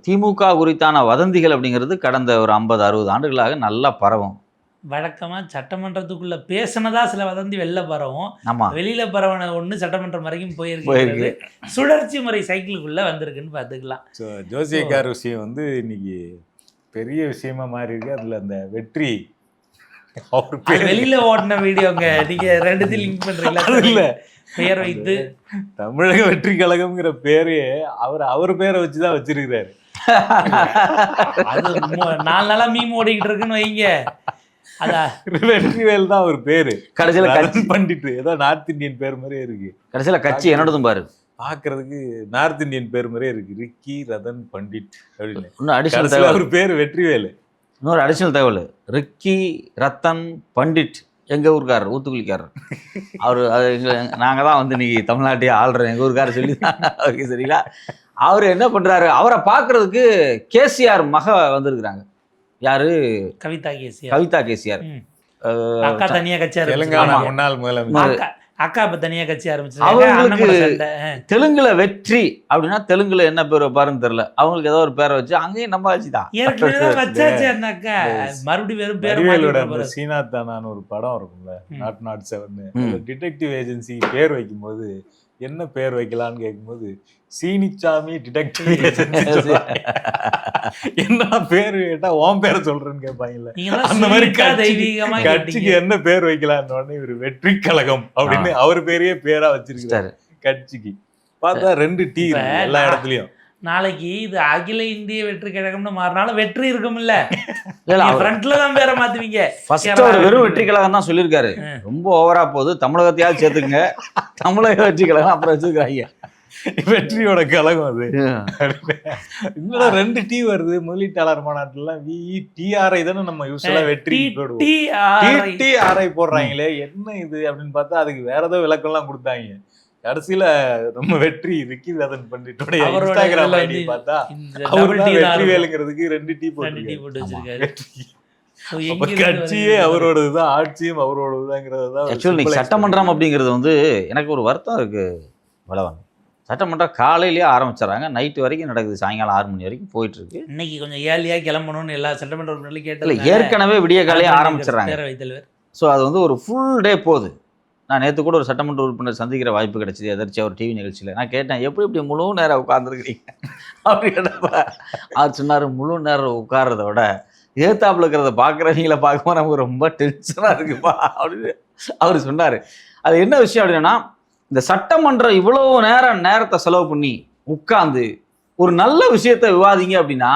திமுக குறித்தான வதந்திகள் அப்படிங்கிறது கடந்த ஒரு 50-60 ஆண்டுகளாக நல்லா பரவும்.
வழக்கமாக சட்டமன்றத்துக்குள்ள பேசினதா சில வதந்தி வெளில பரவும். வெளியில பரவன ஒன்று சட்டமன்றம் வரைக்கும் போயிருக்கு. சுழற்சி முறை சைக்கிளுக்குள்ள வந்திருக்குன்னு பார்த்துக்கலாம்.
ஸோ ஜோசியக்கார் விஷயம் வந்து இன்னைக்கு பெரிய விஷயமா மாறி இருக்கு. அதில் அந்த வெற்றி அவர்
அது வெளியில ஓடின வீடியோங்க, நீங்க ரெண்டுத்தையும் லிங்க் பண்றீங்களா?
இல்ல,
பெயர் வைத்து
தமிழக வெற்றி கழகம்ங்கிற பேரே அவர் பேரை வச்சுதான் வச்சிருக்கிறாரு.
அது 4 நாளா மீம் ஓடிக்கிட்டு இருக்குன்னு வைங்க. அதான்
வெற்றிவேல் தான் அவர் பேரு.
கடைசியில கட்சி
பண்டிட் ஏதோ நார்த் இந்தியன் பேர் மாதிரியே இருக்கு.
கடைசியில கட்சி என்னோடதும் பாரு,
பாக்குறதுக்கு நார்த் இந்தியன் பேர் மாதிரியே இருக்கு, ரிக்கி ரதன் பண்டிட் அப்படின்னு.
இன்னும் அடிஷனல்
கடைசியில
தகவல்,
அவர் பேரு வெற்றிவேலு.
இன்னொரு அடிஷனல் தகவல், ரிக்கி ரத்தன் பண்டிட் எங்க ஊருக்காரர், ஊத்துக்குளிக்காரர். அவரு நாங்க தான் வந்து இன்னைக்கு தமிழ்நாட்டையே ஆள்றோம் எங்க ஊருக்காரர் சொல்லி அவருக்கு சரிங்களா. அவரு என்ன பண்றாரு, அவரை பாக்குறதுக்கு கேசிஆர் மக வந்திருக்கிறாங்க. யாரு?
கவிதா கேசிஆர்.
கவிதா கேசிஆர்.
அக்கா தனியா கட்சி
தெலுங்கானா முன்னாள் முதலமைச்சர்.
அக்கா இப்ப தனியா கட்சி ஆரம்பிச்சிருக்காங்க.
அவங்களுக்கு தெலுங்குல வெற்றி அப்படின்னா தெலுங்குல என்ன பேர் வைப்பாருன்னு தெரியல. அவங்களுக்கு ஏதோ ஒரு பேரை வச்சு அங்கேயும் நம்ம வச்சுதான்
ஏற்கனவே வச்சாச்சு. அண்ணாக்கா மறுபடியும் வெறும் பேர்.
சீனாத்தானான்னு ஒரு படம் இருக்கும்ல, நாட் 7, டிடெக்டிவ் ஏஜென்சி பேர் வைக்கும்போது என்ன பேர் வைக்கலான்னு கேட்கும்போது சீனிச்சாமி டிடெக்டிவ் ஏஜென்சி. என்ன பேர் கேட்டா உன் பேரை சொல்றேன்னு கேட்பாங்கல்ல, அந்த மாதிரி கட்சிக்கு என்ன பேர் வைக்கலான்னு உடனே இவர் வெற்றி கழகம் அப்படின்னு அவர் பேரையே பேரா வச்சிருக்காரு கட்சிக்கு. பார்த்தா 2 டீ எல்லா இடத்துலயும்.
நாளைக்கு இது அகில இந்திய வெற்றி கழகம்னு மாறினாலும் வெற்றி இருக்கும்ல, ஃப்ரண்ட்ல தான் பேரை மாத்துவீங்க.
ஃபர்ஸ்ட் அவர் வெறும் வெற்றி கழகம் தான் சொல்லியிருக்காரு. ரொம்ப ஓவரா போகுது, தமிழகத்தையாவது சேர்த்துக்குங்க, தமிழக வெற்றி கழகம் அப்புறம் வச்சுக்கிறாங்க.
வெற்றியோட கழகம் அது. இன்னும் 2 டீ வருது முதலீட்டாளர் மாநாட்டுல. VTRI தானே நம்ம யூஸ்வலா வெற்றி TRI போடுறாங்களே, என்ன இது அப்படின்னு பார்த்தா அதுக்கு வேற ஏதோ விளக்கம் எல்லாம் கொடுத்தாங்க. கடைசியில நம்ம வெற்றி ரிக்கி ரதன் பண்டிட்டோட இன்ஸ்டாகிராம் ஐடி பார்த்தா வெற்றிவேலுங்கிறதுக்கு 2 டீ போட்டு வச்சிருக்காரு. கட்சியே அவரோடதுதான், ஆட்சியும் அவரோடதுதாங்கிறதுதான்.
ஆக்சுவலி சட்டமன்றம் அப்படிங்கிறது வந்து எனக்கு ஒரு வருத்தம் இருக்கு வளவன். சட்டமன்றம் காலையிலேயே ஆரம்பிச்சிடறாங்க, நைட்டு வரைக்கும் நடக்குது, சாயங்காலம் 6 மணி வரைக்கும் போயிட்டு இருக்கு.
இன்னைக்கு கொஞ்சம் ஏர்லியா கிளம்பணும்னு எல்லா சட்டமன்ற உறுப்பினர்களும் கேட்டல,
ஏற்கனவே விடிய காலையே ஆரம்பிச்சிடறாங்க. ஸோ அது வந்து ஒரு ஃபுல் டே போகுது. நான் நேற்று கூட ஒரு சட்டமன்ற உறுப்பினர் சந்திக்கிற வாய்ப்பு கிடைச்சிது எதிர்த்து ஒரு டிவி நிகழ்ச்சியில். நான் கேட்டேன், எப்படி முழு நேரம் உட்காந்துருக்கிறீங்க அப்படி கேட்டப்ப அவர் சொன்னார், முழு நேரம் உட்கார்றத விட ஏத்தாப்புல இருக்கிறத பார்க்குறவங்கள பார்க்கும்போது நமக்கு ரொம்ப டென்ஷனாக இருக்குப்பா அப்படின்னு அவர் சொன்னார். அது என்ன விஷயம் அப்படின்னா, இந்த சட்டமன்றம் இவ்வளோ நேரத்தை செலவு பண்ணி உட்காந்து ஒரு நல்ல விஷயத்தை விவாதிங்க அப்படின்னா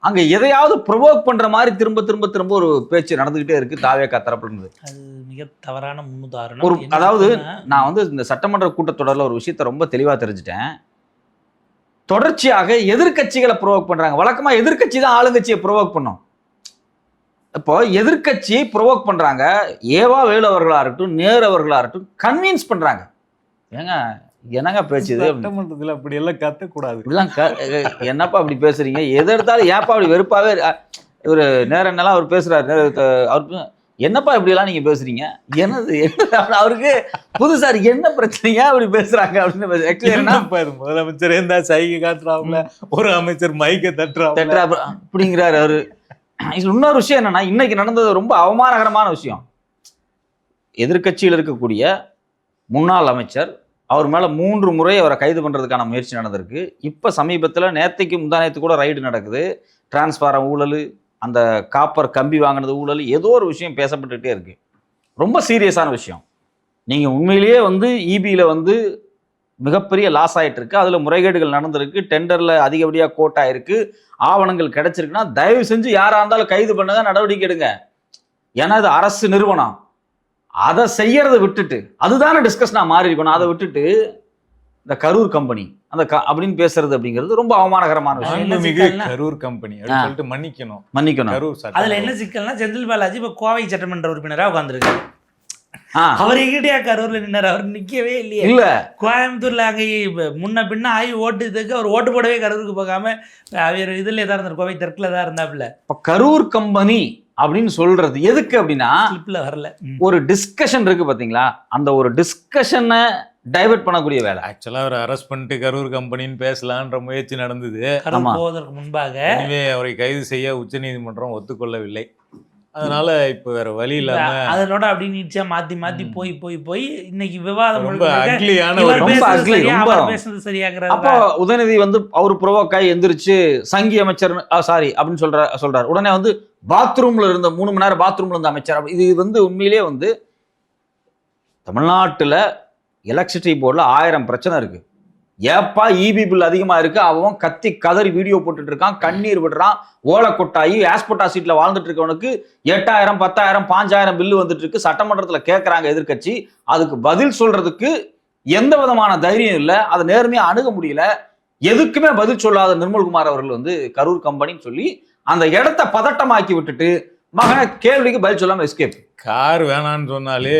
அங்கே எதையாவது ப்ரொவோக் பண்ணுற மாதிரி திரும்ப ஒரு பேச்சு நடந்துக்கிட்டே இருக்குது தாவேகா தரப்புல இருந்து. அது
மிக தவறான முன்னுதாரணம்.
அதாவது நான் வந்து இந்த சட்டமன்ற கூட்டத்தொடரில் ஒரு விஷயத்தை ரொம்ப தெளிவாக தெரிஞ்சுட்டேன். தொடர்ச்சியாக எதிர்கட்சிகளை ப்ரொவோக் பண்ணுறாங்க. வழக்கமாக எதிர்கட்சி தான் ஆளுங்கட்சியை ப்ரொவோக் பண்ணும். இப்போ எதிர்கட்சியை ப்ரொவோக் பண்ணுறாங்க. ஏவா வேலு அவர்களாக இருக்கட்டும், நேரு அவர்களாக இருக்கட்டும், கன்வின்ஸ் பண்ணுறாங்க. ஏங்க என்னங்க பேச்சுது,
சட்டமன்றத்தில் அப்படி எல்லாம் கத்தக்கூடாது,
இப்படிலாம் என்னப்பா அப்படி பேசுறீங்க, எது எடுத்தாலும் ஏப்பா அப்படி வெறுப்பாவே இவர் நேரம் அவர் பேசுறாரு. அவருக்கு என்னப்பா இப்படியெல்லாம் நீங்க பேசுறீங்க, என்னது அவருக்கு புதுசா என்ன பிரச்சனையா அப்படி பேசுறாங்க அப்படின்னு.
முதலமைச்சர் இருந்தா சைகை காட்டுறாங்க, ஒரு அமைச்சர் மைக்க தட்டுறா
அப்படிங்கிறாரு அவரு. இன்னொரு விஷயம் என்னன்னா, இன்னைக்கு நடந்தது ரொம்ப அவமானகரமான விஷயம். எதிர்கட்சியில் இருக்கக்கூடிய முன்னாள் அமைச்சர், அவர் மேலே 3 முறை அவரை கைது பண்ணுறதுக்கான முயற்சி நடந்திருக்கு. இப்போ சமீபத்தில் நேற்றைக்கு முந்தானேத்து கூட ரைடு நடக்குது. டிரான்ஸ்பாரம் ஊழல், அந்த காப்பர் கம்பி வாங்கினது ஊழல், ஏதோ ஒரு விஷயம் பேசப்பட்டுகிட்டே இருக்கு. ரொம்ப சீரியஸான விஷயம். நீங்கள் உண்மையிலேயே வந்து இபியில் வந்து மிகப்பெரிய லாஸ் ஆகிட்டு இருக்கு, அதில் முறைகேடுகள் நடந்திருக்கு, டெண்டரில் அதிகப்படியாக கோட் ஆகிருக்கு, ஆவணங்கள் கிடைச்சிருக்குன்னா தயவு செஞ்சு யாராக இருந்தாலும் கைது பண்ணுங்க, நடவடிக்கை எடுங்க. ஏன்னா இது அரசு நிறுவனம். அதை செய்யறத விட்டுட்டு, அதுதானே டிஸ்கஷனா மாறி இருக்கணும். அதை விட்டுட்டு இந்த கரூர் கம்பெனி அந்த அப்படின்னு பேசுறது அப்படிங்கிறது ரொம்ப அவமானகரமான விஷயம்.
கரூர் கம்பெனி சொல்லிட்டு மன்னிக்கணும்.
அதுல என்ன சிக்கல்னா, செந்தில் பாலாஜி இப்ப கோவை சட்டமன்ற உறுப்பினரா உட்கார்ந்துருக்காரு. அவர் எங்கிட்டயா கரூர்ல நின்னாரு, அவர் நிக்கவே இல்லையே.
இல்ல,
கோயம்புத்தூர்ல அங்கே முன்ன பின்ன ஆகி ஓட்டுறதுக்கு அவர் ஓட்டு போடவே கரூருக்கு போகாம அவர் இதுல தான் இருந்தார், கோவை தெற்குல தான் இருந்தாப்புல.
இப்ப கரூர் கம்பெனி அப்படின்னு சொல்றது எதுக்கு அப்படின்னா,
வரல
ஒரு டிஸ்கஷன் இருக்கு பாத்தீங்களா, அந்த ஒரு டிஸ்கஷனை டைவர்ட் பண்ணக்கூடிய வேலை.
ஆக்சுவலா அவர் அரெஸ்ட் பண்ணிட்டு கரூர் கம்பெனின்னு பேசலான்ற முயற்சி நடந்தது.
போவதற்கு முன்பாக
எனவே அவரை கைது செய்ய உச்சநீதிமன்றம் ஒத்துக்கொள்ளவில்லை. அதனால இப்ப வேற வழி இல்லாம
அதனோட அப்படி நீச்சா மாத்தி போய் இன்னைக்கு விவாதம்
ரொம்ப அக்லியான
பேசுறது சரியாகிறது.
அப்போ உதயநிதி வந்து அவர் ப்ரொவோக் ஆகி எந்திரிச்சு சங்கி அமைச்சர் சாரி அப்படின்னு சொல்றாரு. உடனே வந்து பாத்ரூம்ல இருந்த 3 மணி நேரம் பாத்ரூம்ல இருந்த அமைச்சர். இது வந்து உண்மையிலேயே வந்து தமிழ்நாட்டில் எலக்ட்ரிசிட்டி போர்டில் 1000 பிரச்சனை இருக்கு. ஏப்பா இபி பில் அதிகமாக இருக்கு, அவன் கத்தி கதறி வீடியோ போட்டுட்டு இருக்கான், கண்ணீர் விடுறான், ஓலை கொட்டாயி ஆஸ்போட்டா சீட்ல வாழ்ந்துட்டு இருக்கவனுக்கு 8000 10,000 5,000 பில்லு வந்துட்டு இருக்கு. சட்டமன்றத்தில் கேட்கறாங்க எதிர்கட்சி, அதுக்கு பதில் சொல்றதுக்கு எந்த விதமான தைரியம் இல்லை, அதை நேர்மையா அணுக முடியல. எதுக்குமே பதில் சொல்லாத நிர்மல்குமார் அவர்கள் வந்து கரூர் கம்பெனின்னு சொல்லி அந்த இடத்த பதட்டமாக்கி விட்டுட்டு மகன கேள்விக்கு பதில் சொல்லாம எஸ்கேப்.
கார் வேணான்னு சொன்னாலே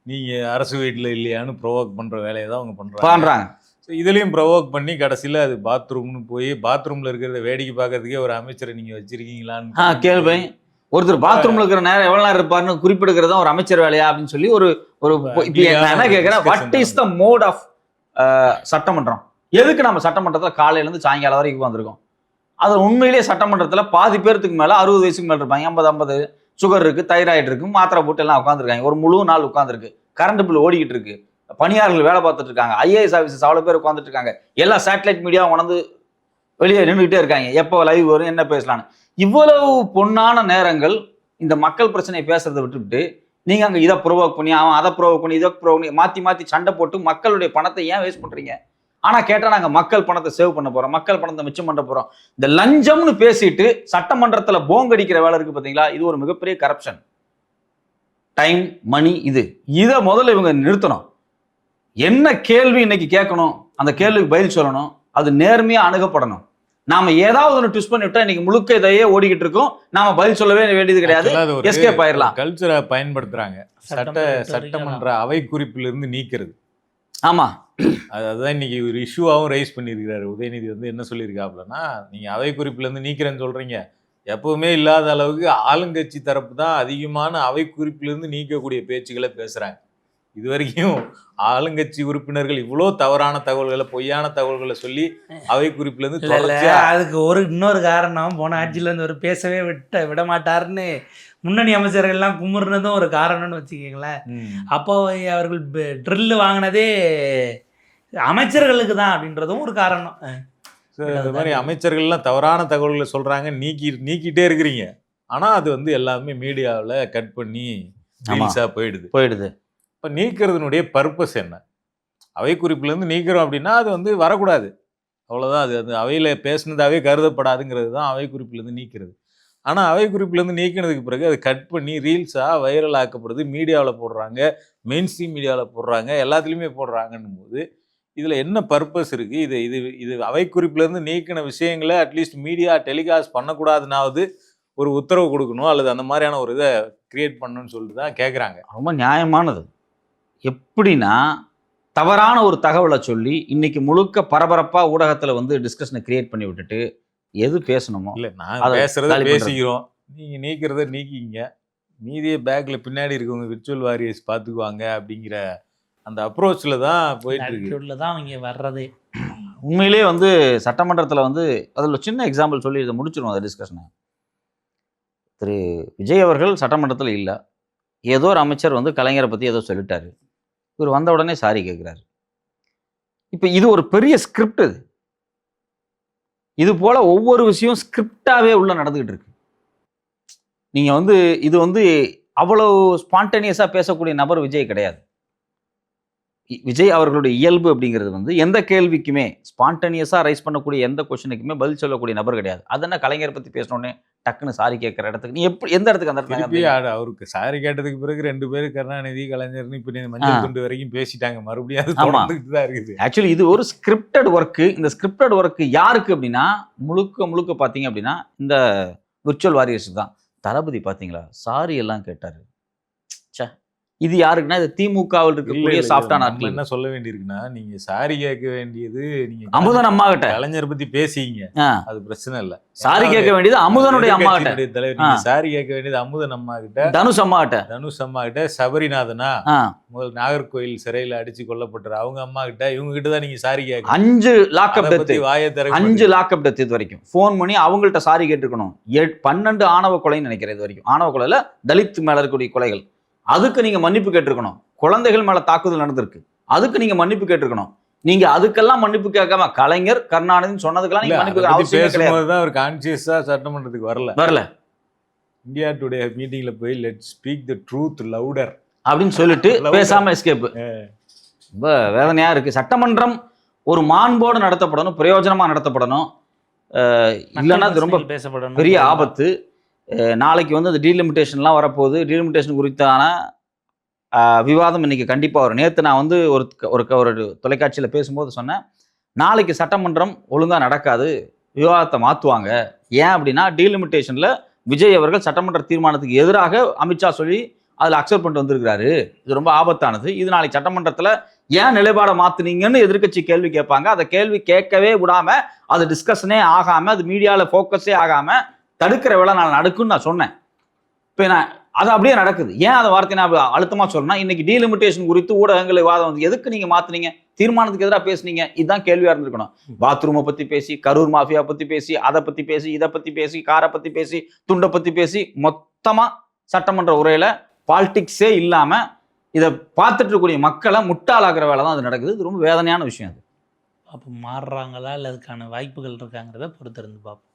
நீங்க அரசு வீட்டில் இல்லையான்னு ப்ரொவோக் பண்ற வேலையை தான் அவங்க பண்றாங்க. இதுலயும் ப்ரொவோக் பண்ணி கடைசியில அது பாத்ரூம்னு போய் பாத்ரூம்ல இருக்கிறத வேடிக்கை பார்க்கறதுக்கே ஒரு அமைச்சரை நீங்க வச்சிருக்கீங்களான்னு
கேள்வி. ஒருத்தர் பாத்ரூம்ல இருக்கிற நேரம் எவ்வளவு நேரம் இருப்பாருன்னு குறிப்பிடுகிறது தான் ஒரு அமைச்சர் வேலையா அப்படின்னு சொல்லி ஒரு என்ன கேட்கிறேன், what is the mode of சட்டமன்றம்? எதுக்கு நம்ம சட்டமன்றத்தில் காலையில இருந்து சாயங்காலம் வரைக்கும் வந்திருக்கோம்? அது உண்மையிலேயே சட்டமன்றத்தில் பாதி பேருக்கு மேல 60 வயசுக்கு மேல இருப்பாங்க, 50 சுகர் இருக்கு, தைராய்டு இருக்கு, மாத்திரை போட்டு எல்லாம் உட்காந்துருக்காங்க, ஒரு முழு நாள் உட்காந்துருக்கு, கரண்ட் பில் ஓடிக்கிட்டு இருக்கு, பணியாளர்கள் வேலை பார்த்துட்டு இருக்காங்க, ஐஏஎஸ் ஆஃபீஸர்ஸ் அவ்வளோ பேர் உட்காந்துட்டு இருக்காங்க, எல்லா சேட்டலைட் மீடியா உணர்ந்து வெளியே நின்றுகிட்டே இருக்காங்க, எப்போ லைவ் வரும் என்ன பேசலான்னு. இவ்வளவு பொன்னான நேரங்கள் இந்த மக்கள் பிரச்சனையை பேசுறதை விட்டுவிட்டு நீங்க அங்கே இதை ப்ரொவோக் பண்ணி அவன் அதை ப்ரொவோக் பண்ணி இதை ப்ரொவோக் பண்ணி மாற்றி மாற்றி சண்டை போட்டு மக்களுடைய பணத்தை ஏன் வேஸ்ட் பண்ணுறீங்க? ஆனால் கேட்டால் நாங்கள் மக்கள் பணத்தை சேவ் பண்ண போகிறோம், மக்கள் பணத்தை மிச்சம் பண்ண போகிறோம். இந்த லஞ்சம்னு பேசிட்டு சட்டமன்றத்தில் போங்கடிக்கிற வேலை இருக்குது பார்த்தீங்களா, இது ஒரு மிகப்பெரிய கரப்ஷன். டைம் மணி இதை முதல்ல இவங்க நிறுத்தணும். என்ன கேள்வி இன்னைக்கு கேட்கணும், அந்த கேள்விக்கு பதில் சொல்லணும், அது நேர்மையாக அணுகப்படணும். நாம ஏதாவது ஒன்று ட்விஸ்ட் பண்ணிவிட்டா இன்னைக்கு முழுக்க இதையே ஓடிக்கிட்டு இருக்கோம், நாம பதில் சொல்லவே வேண்டியது கிடையாது, எஸ்கேப் ஆயிடலாம்.
கல்ச்சரை பயன்படுத்துறாங்க, சட்டமன்ற அவை குறிப்பிலிருந்து நீக்கிறது.
ஆமா,
அதுதான் இன்னைக்கு ஒரு இஷ்யூவாகவும் ரைஸ் பண்ணியிருக்கிறாரு உதயநிதி. வந்து என்ன சொல்லியிருக்காப்புலன்னா, நீங்க அவை குறிப்பிலிருந்து நீக்கிறேன்னு சொல்றீங்க, எப்பவுமே இல்லாத அளவுக்கு ஆளுங்கட்சி தரப்பு தான் அதிகமான அவை குறிப்பிலிருந்து நீக்கக்கூடிய பேச்சுக்களை பேசுறாங்க. இது வரைக்கும் ஆளுங்கட்சி உறுப்பினர்கள் இவ்வளோ தவறான தகவல்களை பொய்யான தகவல்களை சொல்லி அவை குறிப்பிலிருந்து
அதுக்கு இன்னொரு காரணம், போன ஆட்சியில இருந்து ஒரு பேசவே விட மாட்டாருன்னு முன்னணி அமைச்சர்கள்லாம் குமுறுனதும் ஒரு காரணம்னு வச்சுக்கீங்களேன். அப்போ அவர்கள் ட்ரில்லு வாங்கினதே அமைச்சர்களுக்கு தான் அப்படின்றதும் ஒரு காரணம்.
இது மாதிரி அமைச்சர்கள்லாம் தவறான தகவல்களை சொல்றாங்க, நீக்கிட்டே இருக்கிறீங்க. ஆனா அது வந்து எல்லாமே மீடியாவில் கட் பண்ணி போயிடுது. இப்போ நீக்கிறதுனுடைய பர்பஸ் என்ன? அவை குறிப்பிலேருந்து நீக்கிறோம் அப்படின்னா அது வந்து வரக்கூடாது, அவ்வளோதான். அது அவையில் பேசுனதாகவே கருதப்படாதுங்கிறது தான் அவை குறிப்பிலேருந்து நீக்கிறது. ஆனால் அவை குறிப்பிலேருந்து நீக்கினதுக்கு பிறகு அது கட் பண்ணி ரீல்ஸாக வைரல் ஆக்கப்படுது, மீடியாவில் போடுறாங்க, மெயின் ஸ்ட்ரீம் மீடியாவில் போடுறாங்க, எல்லாத்துலேயுமே போடுறாங்கன்னும் போது இதில் என்ன பர்பஸ் இருக்குது? இது அவை குறிப்பிலேருந்து நீக்கின விஷயங்களை அட்லீஸ்ட் மீடியா டெலிகாஸ்ட் பண்ணக்கூடாதுனாவது ஒரு உத்தரவு கொடுக்கணும், அல்லது அந்த மாதிரியான ஒரு இதை கிரியேட் பண்ணணும்னு சொல்லிட்டு தான் கேட்குறாங்க.
ரொம்ப நியாயமானது. எப்படின்னா, தவறான ஒரு தகவலை சொல்லி இன்னைக்கு முழுக்க பரபரப்பாக ஊடகத்தில் வந்து டிஸ்கஷனை கிரியேட் பண்ணி விட்டுட்டு எது பேசணுமோ
இல்லை, நான் பேசுகிறத பேசிக்கிறோம், நீங்கள் நீக்கிறத நீக்கிங்க, மீதியே பேக்கில் பின்னாடி இருக்கவங்க விர்ச்சுவல் வாரியர்ஸ் பார்த்துக்குவாங்க அப்படிங்கிற அந்த அப்ரோச்சில் தான் போயிட்டு இருக்கு
தான் அவங்க வர்றதே.
உண்மையிலே வந்து சட்டமன்றத்தில் வந்து அதில் சின்ன எக்ஸாம்பிள் சொல்லி இதை முடிச்சிருவோம் அந்த டிஸ்கஷனை. திரு விஜய் அவர்கள் சட்டமன்றத்தில் இல்லை, ஏதோ ஒரு அமைச்சர் வந்து கலைஞரை பற்றி ஏதோ சொல்லிட்டாரு, இவர் வந்த உடனே சாரி கேட்குறாரு. இப்போ இது ஒரு பெரிய ஸ்கிரிப்ட். இது போல ஒவ்வொரு விஷயம் ஸ்கிரிப்டாகவே உள்ள நடந்துகிட்டு இருக்கு. நீங்கள் வந்து இது வந்து அவ்வளோ ஸ்பான்டேனியஸாக பேசக்கூடிய நபர் விஜய் கிடையாது. விஜய் அவர்களுடைய இயல்பு அப்படிங்கிறது வந்து எந்த கேள்விக்குமே ஸ்பான்டேனியஸாக ரைஸ் பண்ணக்கூடிய எந்த கொஸ்டினுக்குமே பதில் சொல்லக்கூடிய நபர் கிடையாது. அது என்ன கலைஞரை பற்றி பேசணுன்னே டக்குன்னு சாரி கேட்குற இடத்துக்கு நீ எப்படி எந்த இடத்துக்கு அந்த இடத்துல
அவருக்கு சாரி கேட்டதுக்கு பிறகு 2 பேரும் கருணாநிதி கலைஞர்னு இப்போ மஞ்சள் துண்டு வரைக்கும் பேசிட்டாங்க, மறுபடியும் தான் இருக்குது.
ஆக்சுவலி இது ஒரு ஸ்கிரிப்டட் ஒர்க்கு. இந்த ஸ்கிரிப்டட் ஒர்க்கு யாருக்கு அப்படின்னா முழுக்க பார்த்தீங்க அப்படின்னா இந்த விர்ச்சுவல் வாரியர்ஸ் தான். தளபதி பார்த்தீங்களா சாரி எல்லாம் கேட்டாரு. இது யாருக்குன்னா இது திமுகவில் இருக்கக்கூடிய சாஃப்டான ஆட்கள்.
என்ன சொல்ல வேண்டியிருக்குன்னா, நீங்க சாரி கேட்க வேண்டியது நீங்க
அமுதன் அம்மா கிட்ட,
கலைஞர் பத்தி பேசிங்க, அது பிரச்சனை இல்ல.
சாரி கேட்க வேண்டியது அமுதனுடைய அம்மா கிட்ட,
தலைவர் சாரி கேட்க வேண்டியது அமுதன் அம்மா கிட்ட,
தனுஷ் அம்மா
கிட்ட, சபரிநாதனா முதல் நாகர்கோயில் சிறையில அடிச்சு கொல்லப்பட்டார் அவங்க அம்மா கிட்ட, இவங்க கிட்ட தான் நீங்க சாரி கேட்க.
5 லாக்அப் டெத், 5 லாக்அப் டெத் இது வரைக்கும் ஃபோன் பண்ணி அவங்கள்ட்ட சாரி கேட்டுக்கணும். 12 ஆணவ கொலைன்னு நினைக்கிறேன் இது வரைக்கும். ஆணவ கொலையில தலித் மேல இருக்கக்கூடிய கொலைகள், அதுக்கு நீங்க மன்னிப்பு கேட்டிருக்கணும். குழந்தைகள் மேல தாக்குதல் நடந்திருக்கு, அதுக்கு நீங்க மன்னிப்பு கேட்டிருக்கணும். நீங்க அதுக்கெல்லாம் மன்னிப்பு கேட்காம கலைஞர் கருணாநிதி சொன்னதுக்கெல்லாம் நீங்க மன்னிப்பு அவசியம் கிடையாது.
ஒரு கான்சியஸா சட்டமன்றத்துக்கு வரல. இந்தியா டுடே மீட்டிங்ல போய் let speak the truth louder
அப்படின்னு சொல்லிட்டு பேசாம எஸ்கேப். ரொம்ப வேதனையா இருக்கு. சட்டமன்றம் ஒரு மாண்போடு நடத்தப்படணும், பிரயோஜனமா நடத்தப்படணும். இல்லைன்னா அது ரொம்ப
பேசப்படணும்,
பெரிய ஆபத்து. நாளைக்கு வந்து அந்த டீலிமிட்டேஷன்லாம் வரப்போகுது. டீலிமிட்டேஷன் குறித்தான விவாதம் இன்னைக்கு கண்டிப்பாக வரும். நேற்று நான் வந்து ஒரு தொலைக்காட்சியில் பேசும்போது சொன்னேன், நாளைக்கு சட்டமன்றம் ஒழுங்காக நடக்காது, விவாதத்தை மாற்றுவாங்க. ஏன் அப்படின்னா டீலிமிட்டேஷனில் விஜய் அவர்கள் சட்டமன்ற தீர்மானத்துக்கு எதிராக அமித்ஷா சொல்லி அதில் அக்செப்ட் பண்ணிட்டு வந்திருக்கிறாரு. இது ரொம்ப ஆபத்தானது. இது நாளைக்கு சட்டமன்றத்தில் ஏன் நிலைப்பாடை மாற்றினீங்கன்னு எதிர்க்கட்சி கேள்வி கேட்பாங்க. அதை கேள்வி கேட்கவே விடாமல், அது டிஸ்கஷனே ஆகாமல், அது மீடியாவில் ஃபோக்கஸே ஆகாமல் தடுக்கிற வேலை நான் நடக்குன்னு நான் சொன்னேன். இப்போ நான் அது அப்படியே நடக்குது. ஏன் அதை வார்த்தை நான் அழுத்தமாக சொல்றேன்னா, இன்னைக்கு டீலிமிட்டேஷன் குறித்து ஊடகங்கள் விவாதம் வந்து எதுக்கு நீங்கள் மாற்றினீங்க, தீர்மானத்துக்கு எதிராக பேசுனீங்க, இதுதான் கேள்வியாக இருந்திருக்கணும். பாத்ரூமை பற்றி பேசி, கரூர் மாஃபியா பற்றி பேசி, அதை பற்றி பேசி, இதை பற்றி பேசி, காரை பற்றி பேசி, துண்டை பற்றி பேசி, மொத்தமாக சட்டமன்ற உரையில் பாலிடிக்ஸே இல்லாமல் இதை பார்த்துட்டு இருக்கக்கூடிய மக்களை முட்டாளாக்குற வேலை தான் அது நடக்குது. இது ரொம்ப வேதனையான விஷயம். அது
அப்போ மாறுறாங்களா இல்லை அதுக்கான வாய்ப்புகள் இருக்காங்கிறத பொறுத்திருந்து பார்ப்போம்.